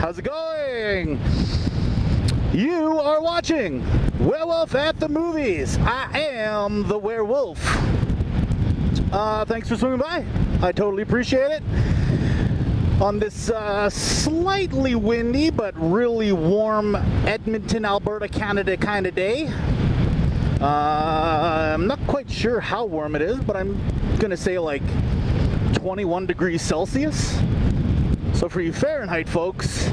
How's it going? You are watching Werewolf at the Movies. I am the Werewolf. Thanks for swinging by. I totally appreciate it. On this slightly windy but really warm Edmonton, Alberta, Canada kind of day. I'm not quite sure how warm it is, but I'm gonna say like 21 degrees Celsius. So for you Fahrenheit folks,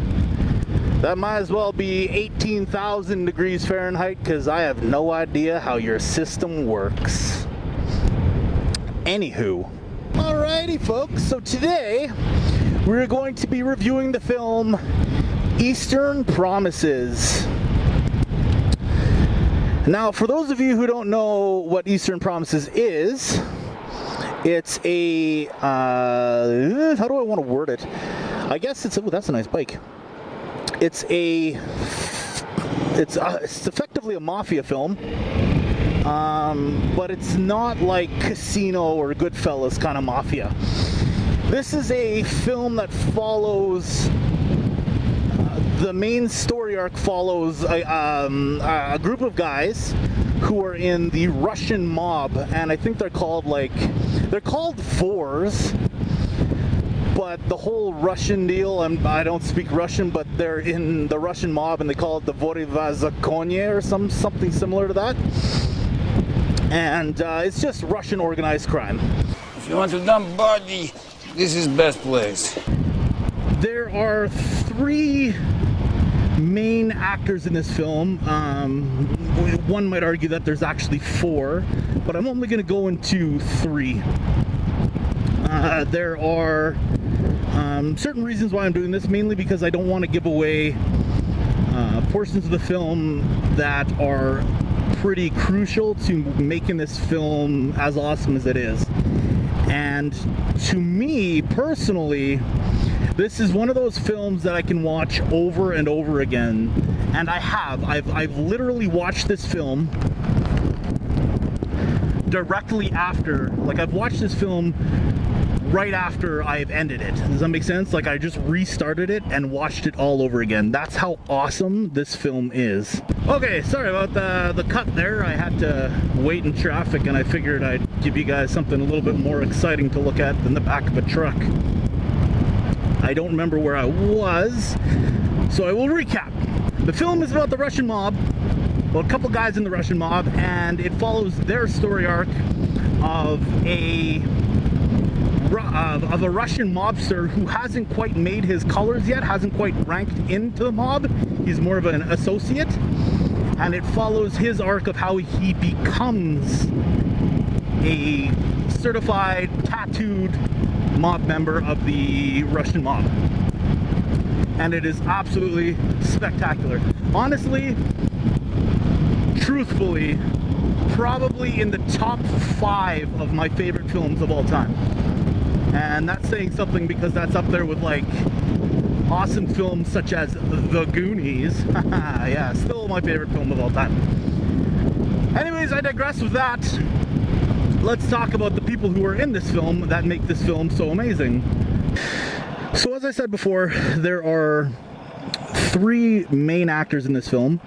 that might as well be 18,000 degrees Fahrenheit, because I have no idea how your system works. Anywho, alrighty folks, so today we're going to be reviewing the film Eastern Promises. Now, for those of you who don't know what Eastern Promises is, it's a, how do I want to word it? I guess it's, oh, that's a nice bike. It's effectively a mafia film, but it's not like Casino or Goodfellas kind of mafia. This is a film that follows, the main story arc follows a group of guys who are in the Russian mob, and I think they're called Fours. But the whole Russian deal, and I don't speak Russian, but they're in the Russian mob and they call it the Voryvazakonye or something similar to that. And it's just Russian organized crime. If you want to dump body, this is best place. There are three main actors in this film. One might argue that there's actually four, but I'm only going to go into three. There are certain reasons why I'm doing this, mainly because I don't want to give away portions of the film that are pretty crucial to making this film as awesome as it is. And to me, personally, this is one of those films that I can watch over and over again. And I've literally watched this film directly after, like I've watched this film right after I've ended it. Does that make sense? Like I just restarted it and watched it all over again. That's how awesome this film is. Okay, sorry about the cut there. I had to wait in traffic and I figured I'd give you guys something a little bit more exciting to look at than the back of a truck. I don't remember where I was, so I will recap. The film is about the Russian mob, well, a couple guys in the Russian mob, and it follows their story arc of a Russian mobster who hasn't quite made his colors yet, hasn't quite ranked into the mob. He's more of an associate, and it follows his arc of how he becomes a certified, tattooed mob member of the Russian mob. And it is absolutely spectacular. Honestly, truthfully, probably in the top 5 of my favorite films of all time. And that's saying something, because that's up there with like awesome films such as The Goonies. Yeah, still my favorite film of all time. Anyways, I digress with that. Let's talk about the people who are in this film that make this film so amazing. So as I said before, there are 3 main actors in this film.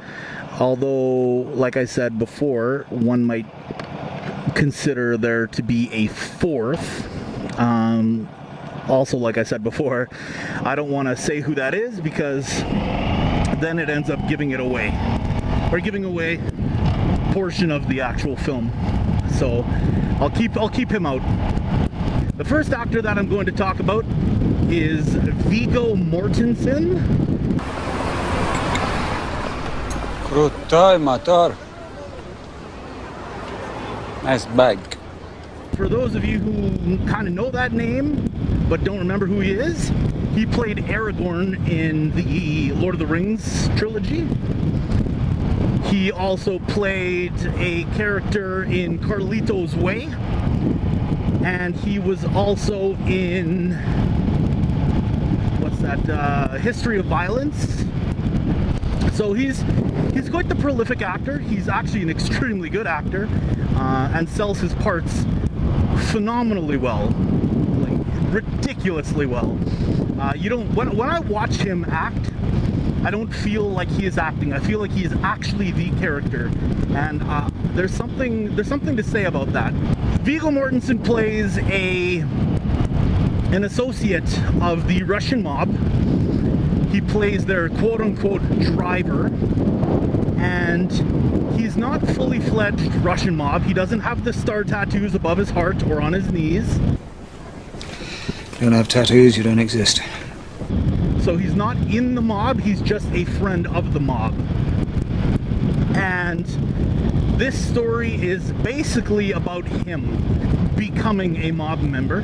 Although, like I said before, one might consider there to be a 4th. Also, like I said before, I don't want to say who that is, because then it ends up giving it away, or giving away a portion of the actual film. So I'll keep him out. The first actor that I'm going to talk about is Viggo Mortensen. Kruтой motor. Nice bag. For those of you who kind of know that name but don't remember who he is, he played Aragorn in the Lord of the Rings trilogy. He also played a character in Carlito's Way, and he was also in, what's that, History of Violence. So he's quite the prolific actor. He's actually an extremely good actor, and sells his parts phenomenally well, like ridiculously well. You don't, when I watch him act, I don't feel like he is acting. I feel like he is actually the character, and there's something to say about that. Viggo Mortensen plays an associate of the Russian mob. He plays their quote-unquote driver, and he's not fully fledged Russian mob. He doesn't have the star tattoos above his heart or on his knees. You don't have tattoos, you don't exist. So he's not in the mob, he's just a friend of the mob. And this story is basically about him becoming a mob member.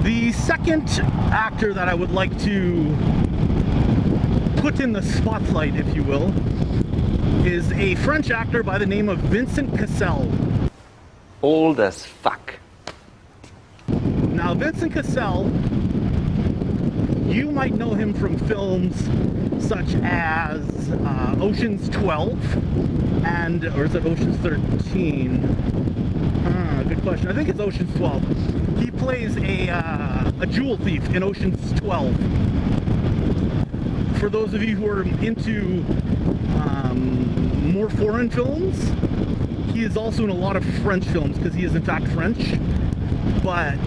The second actor that I would like to put in the spotlight, if you will, is a French actor by the name of Vincent Cassel. Old as fuck. Now, Vincent Cassel, you might know him from films such as Ocean's 12 or is it Ocean's 13? Good question. I think it's Ocean's 12. He plays a jewel thief in Ocean's 12. For those of you who are into more foreign films, he is also in a lot of French films because he is in fact French. But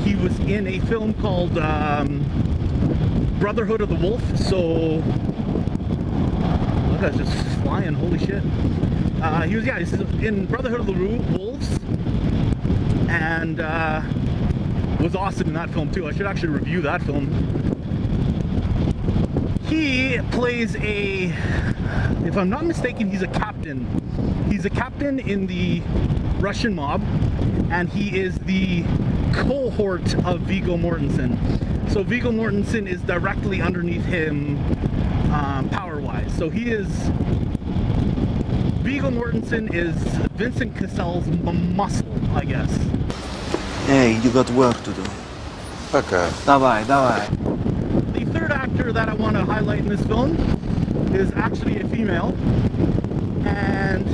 he was in a film called Brotherhood of the Wolf. So that guy's just flying. Holy shit! He's in Brotherhood of the Wolves, and was awesome in that film too. I should actually review that film. He plays if I'm not mistaken, he's a captain. He's a captain in the Russian mob, and he is the cohort of Viggo Mortensen. So Viggo Mortensen is directly underneath him power-wise. So Viggo Mortensen is Vincent Cassel's muscle, I guess. Hey, you got work to do. Okay. Давай. The third actor that I want to highlight in this film is actually a female, and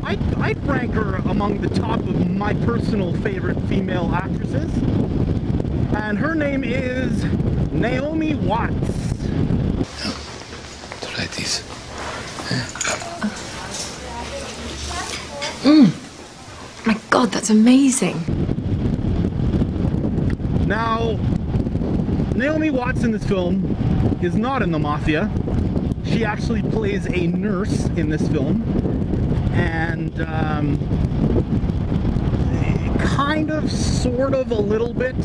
I'd rank her among the top of my personal favorite female actresses, and her name is Naomi Watts. Try this. My God, that's amazing. Now, Naomi Watts in this film is not in the mafia. She actually plays a nurse in this film, and kind of, sort of, a little bit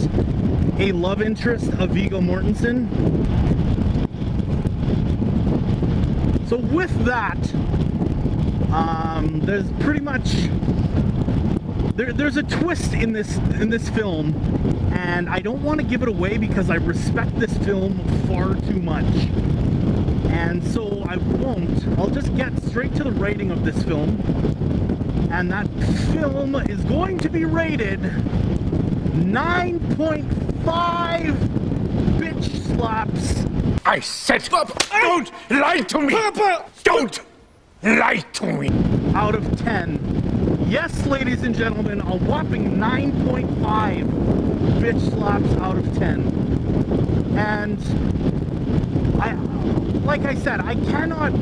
a love interest of Viggo Mortensen. So with that, there's pretty much there's a twist in this film, and I don't want to give it away because I respect this film far too much, and so I won't. I'll just get straight to the rating of this film, and that film is going to be rated 9.5 bitch slaps. I said, don't lie to me! Papa! Don't lie to me! Out of 10. Yes, ladies and gentlemen, a whopping 9.5 bitch slaps out of 10. And like I said, I cannot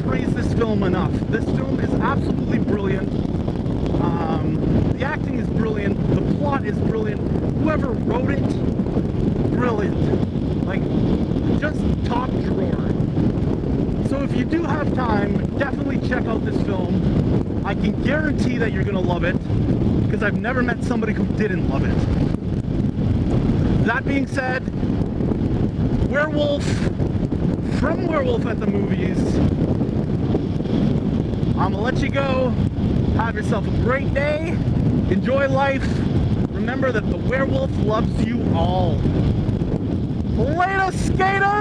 praise this film enough. This film is absolutely brilliant. The acting is brilliant. The plot is brilliant. Whoever wrote it, brilliant. Like, just top drawer. So if you do have time, definitely check out this film. I can guarantee that you're gonna love it, because I've never met somebody who didn't love it. That being said, Werewolf, from Werewolf at the Movies, I'm gonna let you go. Have yourself a great day. Enjoy life. Remember that the werewolf loves you all. Later, skater!